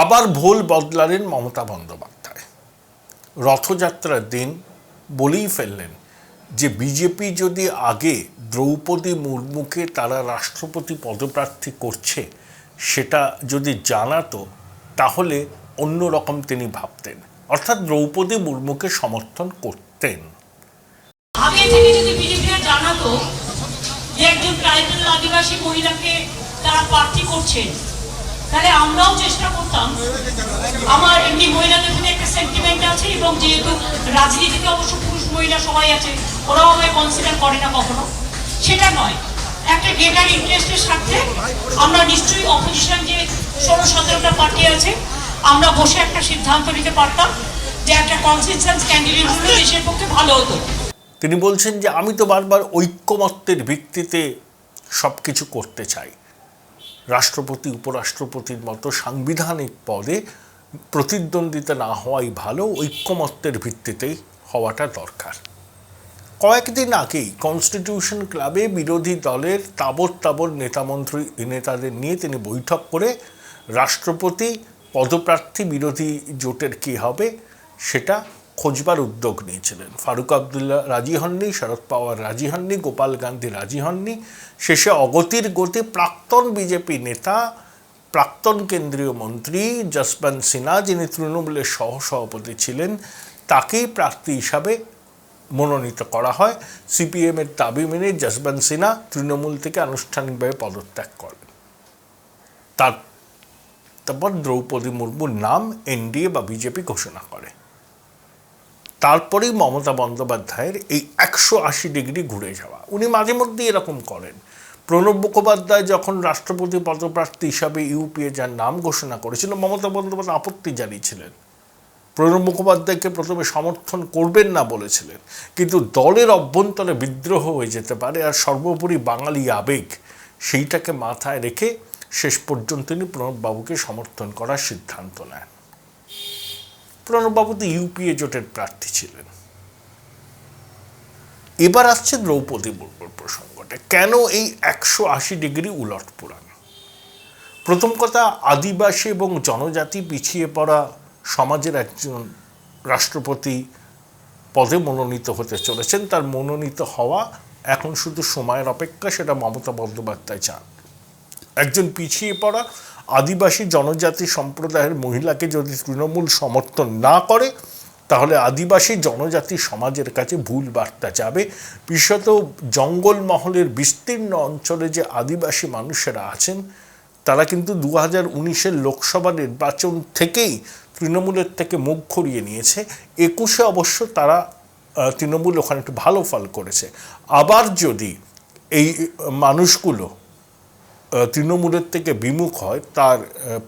আবার ভোল বদলালেন মমতা বন্দ্যোপাধ্যায়। রথযাত্রার দিন বলেই ফেললেন যে বিজেপি যদি আগে দ্রৌপদী মুর্মুকে তারা রাষ্ট্রপতি পদপ্রার্থী করছে সেটা যদি জানাতো তাহলে অন্যরকম তিনি ভাবতেন, অর্থাৎ দ্রৌপদী মুর্মুকে সমর্থন করতেন। আগে থেকে যদি বিজেপি জানাতো যে একজন ট্রাইবাল আদিবাসী মহিলাকে তারা প্রার্থী করছেন, তাহলে আমরাও চেষ্টা করতাম। আমার এমনি মহিলাদের প্রতি একটা সেন্টিমেন্ট আছে, এবং যেহেতু রাজনীতিতে অবশ্য পুরুষ মহিলা সবাই আছে, ওরাও আমায় কনসিডার করে না কখনো, সেটা নয়, একটা গ্রেটার ইন্টারেস্টের সাথে আমরা নিশ্চয়ই অপোজিশন যে 16-17টা পার্টি আছে, আমরা বসে একটা সিদ্ধান্ত নিতে পারতাম যে একটা কনসেনসাস ক্যান্ডিডেট হলে দেশের পক্ষে ভালো হতো। তিনি বলছেন যে আমি তো বারবার ঐক্যমত্যের ভিত্তিতে সব কিছু করতে চাই, রাষ্ট্রপতি উপরাষ্ট্রপতির মতো সাংবিধানিক পদে প্রতিদ্বন্দ্বিতা না হওয়াই ভালো, ঐক্যমত্যের ভিত্তিতেই হওয়াটা দরকার। কয়েকদিন আগেই কনস্টিটিউশন ক্লাবে বিরোধী দলের তাবর নেতাদের নিয়ে তিনি বৈঠক করে রাষ্ট্রপতি পদপ্রার্থী বিরোধী জোটের কী হবে সেটা খোঁজবার উদ্যোগ নিয়েছিলেন। ফারুক আবদুল্লাহ রাজি হননি, শরদ পাওয়ার রাজি হননি, গোপাল গান্ধী রাজি হননি। শেষে অগতির গতি প্রাক্তন বিজেপি নেতা, প্রাক্তন কেন্দ্রীয় মন্ত্রী যশবন্ত সিনহা, যিনি তৃণমূলের সহসভাপতি ছিলেন, তাকেই প্রার্থী হিসাবে মনোনীত করা হয়। সিপিএমের দাবি মেনে যশবন্ত সিনহা তৃণমূল থেকে আনুষ্ঠানিকভাবে পদত্যাগ করেন। তারপর দ্রৌপদী মুর্মুর নাম এনডিএ বা বিজেপি ঘোষণা করে। তারপরেই মমতা বন্দ্যোপাধ্যায়ের এই 180 ডিগ্রি ঘুরে যাওয়া। উনি মাঝে মধ্যেই এরকম করেন। প্রণব মুখোপাধ্যায় যখন রাষ্ট্রপতি পদপ্রার্থী হিসাবে ইউপিএ যার নাম ঘোষণা করেছিল, মমতা বন্দ্যোপাধ্যায় আপত্তি জানিয়েছিলেন। প্রণব মুখোপাধ্যায়কে প্রথমে সমর্থন করবেন না বলেছিলেন, কিন্তু দলের অভ্যন্তরে বিদ্রোহ হয়ে যেতে পারে, আর সর্বোপরি বাঙালি আবেগ, সেইটাকে মাথায় রেখে শেষ পর্যন্ত তিনি প্রণববাবুকে সমর্থন করার সিদ্ধান্ত নেন। প্রণববাবু তো ইউপিএ জোটের প্রার্থী ছিলেন। এবার আসছে দ্রৌপদী মুর্মুর প্রসঙ্গটা। কেন এই 180 ডিগ্রি উলট পুরাণ? প্রথম কথা, আদিবাসী এবং জনজাতি পিছিয়ে পড়া সমাজের একজন রাষ্ট্রপতি পদে মনোনীত হতে চলেছেন। তার মনোনীত হওয়া এখন শুধু সময়ের অপেক্ষা, সেটা মমতা বন্দ্যোপাধ্যায় চান। একজন পিছিয়ে পড়া আদিবাসী জনজাতি সম্প্রদায়ের মহিলাকে যদি তৃণমূল সমর্থন না করে, তাহলে আদিবাসী জনজাতি সমাজের কাছে ভুল বার্তা যাবে। বিশেষত জঙ্গলমহলের বিস্তীর্ণ অঞ্চলে যে আদিবাসী মানুষেরা আছেন, তারা কিন্তু 2019-এর লোকসভা নির্বাচন থেকেই তৃণমূলের থেকে মুখ ঘুরিয়ে নিয়েছে। 21-এ অবশ্য তারা তৃণমূল ওখানে একটু ভালো ফল করেছে। আবার যদি এই মানুষগুলো তৃণমূলের থেকে বিমুখ হয়, তার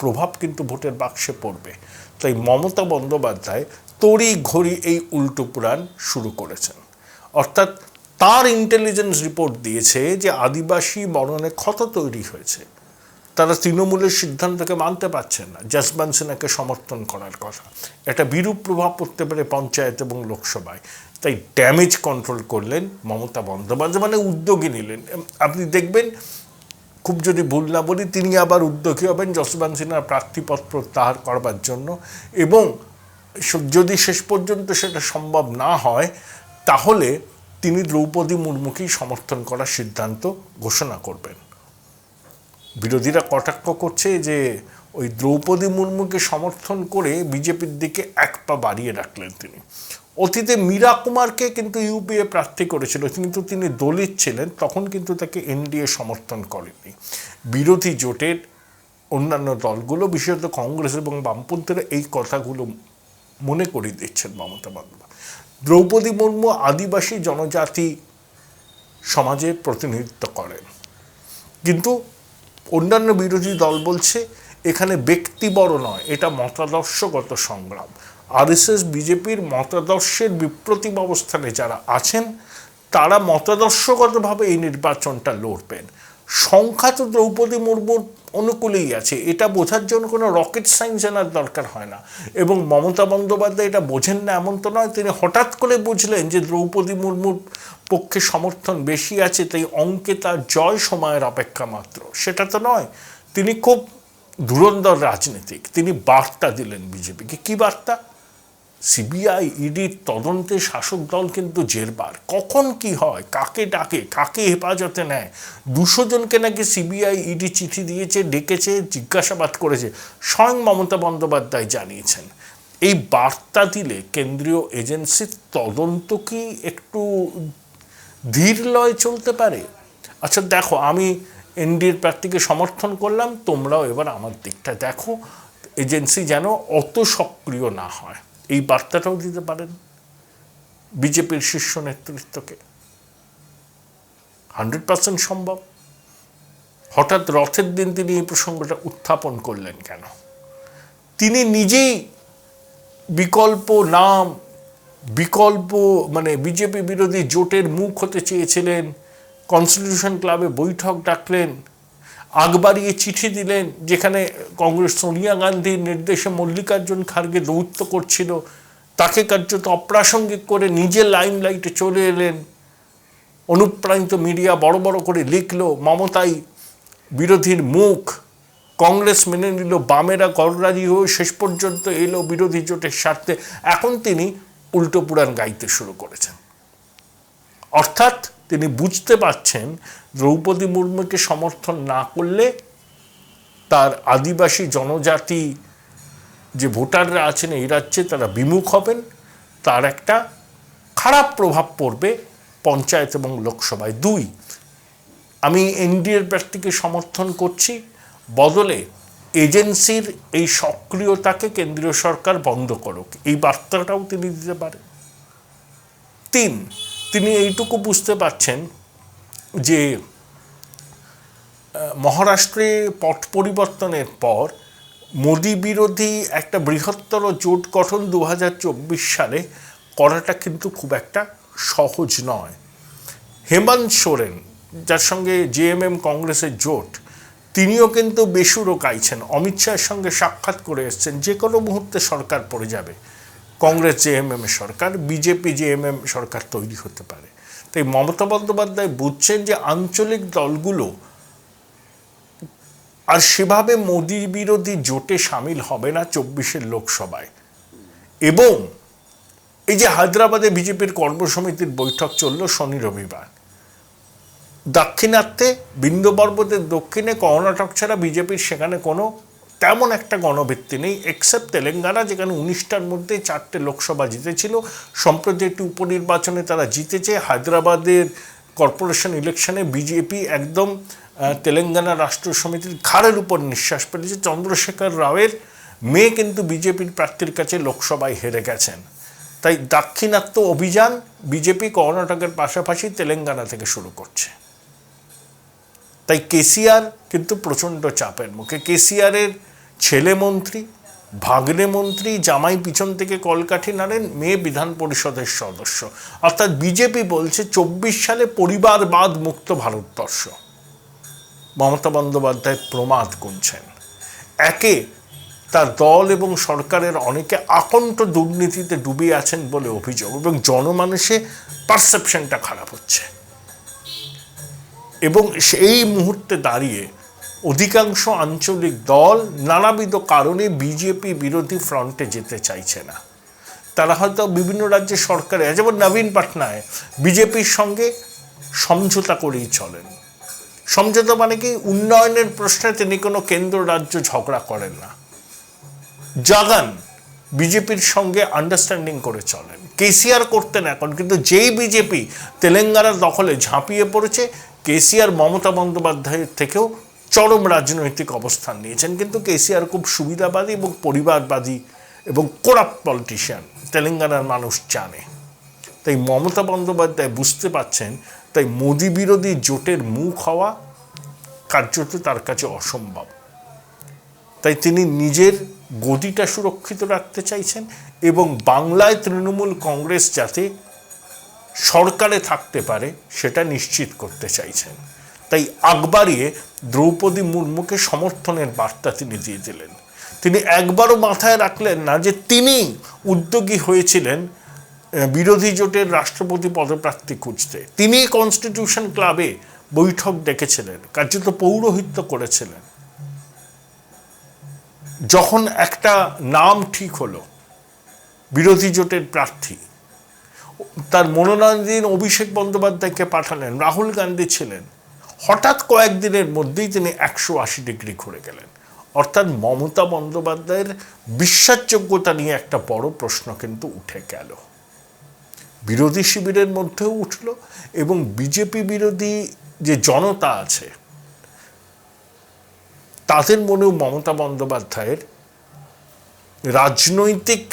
প্রভাব কিন্তু ভোটের বাক্সে পড়বে। তাই মমতা বন্দ্যোপাধ্যায় তড়ি ঘড়ি এই উল্টো পুরাণ শুরু করেছেন। অর্থাৎ তার ইন্টেলিজেন্স রিপোর্ট দিয়েছে যে আদিবাসী মরণে ক্ষত তৈরি হয়েছে, তারা তৃণমূলের সিদ্ধান্তকে মানতে পারছেন না, যশবন্ত সিনহাকে সমর্থন করার কথা। একটা বিরূপ প্রভাব পড়তে পারে পঞ্চায়েত এবং লোকসভায়। তাই ড্যামেজ কন্ট্রোল করলেন মমতা বন্দ্যোপাধ্যায়, মানে উদ্যোগী নিলেন। আপনি দেখবেন, খুব যদি ভুল না বলি, তিনি আবার উদ্যোগী হবেন যশবন্ত সিনহার প্রার্থীপদ প্রত্যাহার করবার জন্য, এবং যদি শেষ পর্যন্ত সেটা সম্ভব না হয়, তাহলে তিনি দ্রৌপদী মুর্মুকেই সমর্থন করার সিদ্ধান্ত ঘোষণা করবেন। বিরোধীরা কটাক্ষ করছে যে ওই দ্রৌপদী মুর্মুকে সমর্থন করে বিজেপির দিকে এক পা বাড়িয়ে রাখলেন তিনি। অতীতে মীরা কুমারকে কিন্তু ইউপিএ প্রার্থী করেছিল, কিন্তু তিনি দলিত ছিলেন, তখন কিন্তু তাকে এনডিএ সমর্থন করেনি। বিরোধী জোটের অন্যান্য দলগুলো, বিশেষত কংগ্রেস এবং বামপন্থীরা এই কথাগুলো মনে করিয়ে দিচ্ছেন মমতা বন্দ্যোপাধ্যায়। দ্রৌপদী মুর্মু আদিবাসী জনজাতি সমাজের প্রতিনিধিত্ব করেন, কিন্তু অন্যান্য বিরোধী দল বলছে এখানে ব্যক্তি বড় নয়, এটা মতাদর্শগত সংগ্রাম। আরএসএস বিজেপির মতাদর্শের বিপ্রতিম অবস্থানে যারা আছেন, তারা মতাদর্শগতভাবে এই নির্বাচনটা লড়বেন। সংখ্যা তো দ্রৌপদী মুর্মুর অনুকূলেই আছে, এটা বোঝার জন্য কোনো রকেট সায়েন্স জানার দরকার হয় না। এবং মমতা বন্দ্যোপাধ্যায় এটা বোঝেন না এমন তো নয়, তিনি হঠাৎ করে বুঝলেন যে দ্রৌপদী মুর্মুর পক্ষে সমর্থন বেশি আছে, তাই অঙ্কে তার জয় সময়ের অপেক্ষা মাত্র, সেটা তো নয়। তিনি খুব ধুরন্ধর রাজনীতিক, তিনি বার্তা দিলেন বিজেপিকে। কি বার্তা? সিবিআই ইডির তদন্তে শাসক দল কিন্তু জেরবার, কখন কি হয়, কাকে ডাকে, কাকে হেফাজতে নেয়। 200 জনকে নাকি সিবিআই ইডি চিঠি দিয়েছে, ডেকেছে, জিজ্ঞাসাবাদ করেছে, স্বয়ং মমতা বন্দ্যোপাধ্যায় জানিয়েছেন। এই বার্তা দিলে কেন্দ্রীয় এজেন্সির তদন্ত কি একটু ধীর লয়ে চলতে পারে? আচ্ছা দেখো, আমি এনডিএর প্রার্থীকে সমর্থন করলাম, তোমরাও এবার আমার দিকটা দেখো, এজেন্সি যেন অত সক্রিয় না হয়, এই বার্তাটাও দিতে পারেন বিজেপির শীর্ষ নেতৃত্বকে। 100% সম্ভব। হঠাৎ রথের দিন তিনি এই প্রসঙ্গটা উত্থাপন করলেন কেন? তিনি নিজেই বিকল্প নাম, বিকল্প মানে বিজেপি বিরোধী জোটের মুখ হতে চেয়েছিলেন, কনস্টিটিউশন ক্লাবে বৈঠক ডাকলেন, আগ বাড়িয়ে চিঠি দিলেন, যেখানে কংগ্রেস সোনিয়া গান্ধীর নির্দেশে মল্লিকার্জুন খার্গে দৌত্য করছিল, তাকে কার্যত অপ্রাসঙ্গিক করে নিজের লাইমলাইটে চলে এলেন। অনুপ্রাণিত মিডিয়া বড় বড় করে লিখলো মমতাই বিরোধীর মুখ, কংগ্রেস মেনে নিল, বামেরা গররাজি হয়ে শেষ পর্যন্ত এলো বিরোধী জোটের স্বার্থে। এখন তিনি উল্টো পুরাণ গাইতে শুরু করেছেন। অর্থাৎ তিনি বুঝতে পারছেন দ্রৌপদী মুর্মুকে সমর্থন না করলে তার আদিবাসী জনজাতি যে ভোটাররা আছেন এই রাজ্যে তারা বিমুখ হবেন, তার একটা খারাপ প্রভাব পড়বে পঞ্চায়েত এবং লোকসভায়। 2, আমি এনডিএর প্রার্থীকে সমর্থন করছি, বদলে এজেন্সির এই সক্রিয়তাকে কেন্দ্রীয় সরকার বন্ধ করুক, এই বার্তাটাও তিনি দিতে পারেন। 3, তিনি এইটুকু বুঝতে পারছেন যে মহারাষ্ট্রে পট পরিবর্তনের পর মোদি বিরোধী একটা বৃহত্তর জোট গঠন 2024 সালে করাটা কিন্তু খুব একটা সহজ নয়। হেমন্ত সোরেন, যার সঙ্গে জেএমএম কংগ্রেসের জোট, তিনিও কিন্তু বেসুরো গাইছেন, অমিত শাহের সঙ্গে সাক্ষাৎ করে এসছেন, যে কোনো মুহূর্তে সরকার পড়ে যাবে, কংগ্রেস জেএমএম সরকার, বিজেপি জেএমএম সরকার তৈরি হতে পারে। তাই মমতা বন্দ্যোপাধ্যায় বুঝছেন যে আঞ্চলিক দলগুলো আর সেভাবে মোদি বিরোধী জোটে সামিল হবে না 24 লোকসভায়। এবং এই যে হায়দ্রাবাদে বিজেপির কর্মসমিতির বৈঠক চলল শনি রবিবার, দাক্ষিণাত্যে বিন্ধ্য পর্বতের দক্ষিণে কর্ণাটক ছাড়া বিজেপির সেখানে কোনো তেমন একটা গণভিত্তি নেই, এক্সেপ্ট তেলেঙ্গানা, যেখানে 19টার মধ্যে 4টে লোকসভা জিতেছিল। সম্প্রতি একটি উপনির্বাচনে তারা জিতেছে। হায়দ্রাবাদের কর্পোরেশন ইলেকশনে বিজেপি একদম তেলেঙ্গানা রাষ্ট্র সমিতির ঘাড়ের উপর নিঃশ্বাস ফেলেছে। চন্দ্রশেখর রাওয়ের মেয়ে কিন্তু বিজেপির প্রার্থীর কাছে লোকসভায় হেরে গেছেন। তাই দাক্ষিণাত্য অভিযান বিজেপি কর্ণাটকের পাশাপাশি তেলেঙ্গানা থেকে শুরু করছে। তাই কেসিআর কিন্তু প্রচণ্ড চাপের মুখে। কেসিআরের ছেলে মন্ত্রী, ভাগ্নে মন্ত্রী, জামাই পিছন থেকে কলকাঠি নাড়েন, মেয়ে বিধান পরিষদের সদস্য। অর্থাৎ বিজেপি বলছে 24 সালে পরিবারবাদ মুক্ত ভারতবর্ষ। মমতা বন্দ্যোপাধ্যায় প্রমাদ গুনছেন। একে তার দল এবং সরকারের অনেকে আকণ্ঠ দুর্নীতিতে ডুবে আছেন বলে অভিযোগ, এবং জনমানুষে পারসেপশনটা খারাপ হচ্ছে। এবং সেই মুহূর্তে দাঁড়িয়ে অধিকাংশ আঞ্চলিক দল নানাবিধ কারণে বিজেপি বিরোধী ফ্রন্টে যেতে চাইছে না। তারা হয়তো বিভিন্ন রাজ্যে সরকারে, যেমন নবীন পটনায়ক বিজেপির সঙ্গে সমঝোতা করেই চলেন। সমঝোতা মানে কি? উন্নয়নের প্রশ্নে তিনি কোনো কেন্দ্র রাজ্য ঝগড়া করেন না, জাগান বিজেপির সঙ্গে আন্ডারস্ট্যান্ডিং করে চলেন। কেসিআর করতেন এখন, কিন্তু যেই বিজেপি তেলেঙ্গানার দখলে ঝাঁপিয়ে পড়েছে, কেসিআর মমতা বন্দ্যোপাধ্যায়ের থেকেও চরম রাজনৈতিক অবস্থান নিয়েছেন। কিন্তু কেসিআর খুব সুবিধাবাদী এবং পরিবারবাদী এবং করাপ্ট পলিটিশিয়ান, তেলেঙ্গানার মানুষ জানে। তাই মমতা বন্দ্যোপাধ্যায় বুঝতে পারছেন, তাই মোদি বিরোধী জোটের মুখ হওয়া কার্যত তার কাছে অসম্ভব। তাই তিনি নিজের গদিটা সুরক্ষিত রাখতে চাইছেন এবং বাংলায় তৃণমূল কংগ্রেস যাতে সরকারে থাকতে পারে সেটা নিশ্চিত করতে চাইছেন। তাই আগবাড়িয়ে দ্রৌপদী মুর্মুকে সমর্থনের বার্তা তিনি দিয়ে দিলেন। তিনি একবারও মাথায় রাখলেন না যে তিনি উদ্যোগী হয়েছিলেন বিরোধী জোটের রাষ্ট্রপতি পদপ্রার্থী খুঁজতে। তিনি কনস্টিটিউশন ক্লাবে বৈঠক ডেকেছিলেন, কার্যত পৌরোহিত্য করেছিলেন। যখন একটা নাম ঠিক হলো বিরোধী জোটের প্রার্থী, তার মনোনয়ন দিন অভিষেক বন্দ্যোপাধ্যায়কে পাঠালেন, রাহুল গান্ধী ছিলেন, হঠাৎ কয়েকদিনের মধ্যেই তিনি 180 ডিগ্রি ঘুরে গেলেন। অর্থাৎ মমতা বন্দ্যোপাধ্যায়ের বিশ্বাসযোগ্যতা নিয়ে একটা বড় প্রশ্ন কিন্তু উঠে গেল, বিরোধী শিবিরের মধ্যেও উঠল, এবং বিজেপি বিরোধী যে জনতা আছে তাদের মনেও মমতা বন্দ্যোপাধ্যায়ের রাজনৈতিক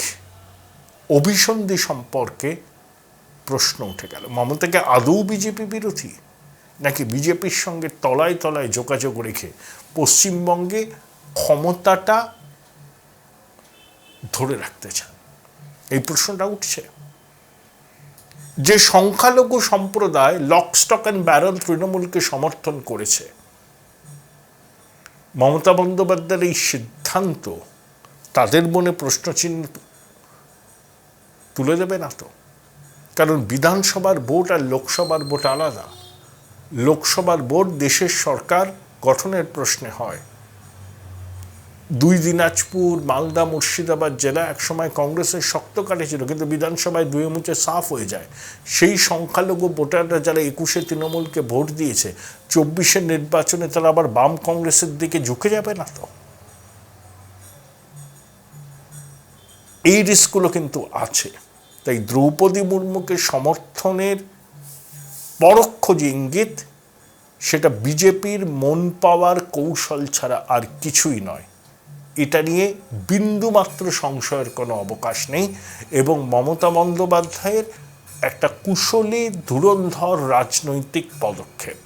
অভিসন্ধি সম্পর্কে প্রশ্ন উঠে গেল। মমতাকে আদৌ বিজেপি বিরোধী, নাকি বিজেপির সঙ্গে তলায় তলায় যোগাযোগ রেখে পশ্চিমবঙ্গে ক্ষমতাটা ধরে রাখতে চান? এই প্রশ্নটা উঠছে। যে সংখ্যালঘু সম্প্রদায় লক স্টক অ্যান্ড ব্যারেল তৃণমূলকে সমর্থন করেছে, মমতা বন্দ্যোপাধ্যায়ের এই সিদ্ধান্ত তাদের মনে প্রশ্নচিহ্ন তুলে দেবে না তো? কারণ বিধানসভার ভোট আর লোকসভার ভোট আলাদা। লোকসভার ভোট দেশের সরকার গঠনের প্রশ্নে হয়। 2 দিনাজপুর, মালদা, মুর্শিদাবাদ জেলা একসময় কংগ্রেসের শক্ত কাটেছিল, কিন্তু বিধানসভায় 2 মুচে সাফ হয়ে যায়। সেই সংখ্যালঘু ভোটাররা যারা 21-এ তৃণমূলকে ভোট দিয়েছে, 24-এর নির্বাচনে তারা আবার বাম কংগ্রেসের দিকে ঝুঁকে যাবে না তো? এই রিস্কগুলো কিন্তু আছে। তাই দ্রৌপদী মুর্মুকে সমর্থনের পরোক্ষ যে ইঙ্গিত, সেটা বিজেপির মন পাওয়ার কৌশল ছাড়া আর কিছুই নয়। এটা নিয়ে বিন্দুমাত্র সংশয়ের কোনো অবকাশ নেই, এবং মমতা বন্দ্যোপাধ্যায়ের একটা কুশলী ধুরন্ধর রাজনৈতিক পদক্ষেপ।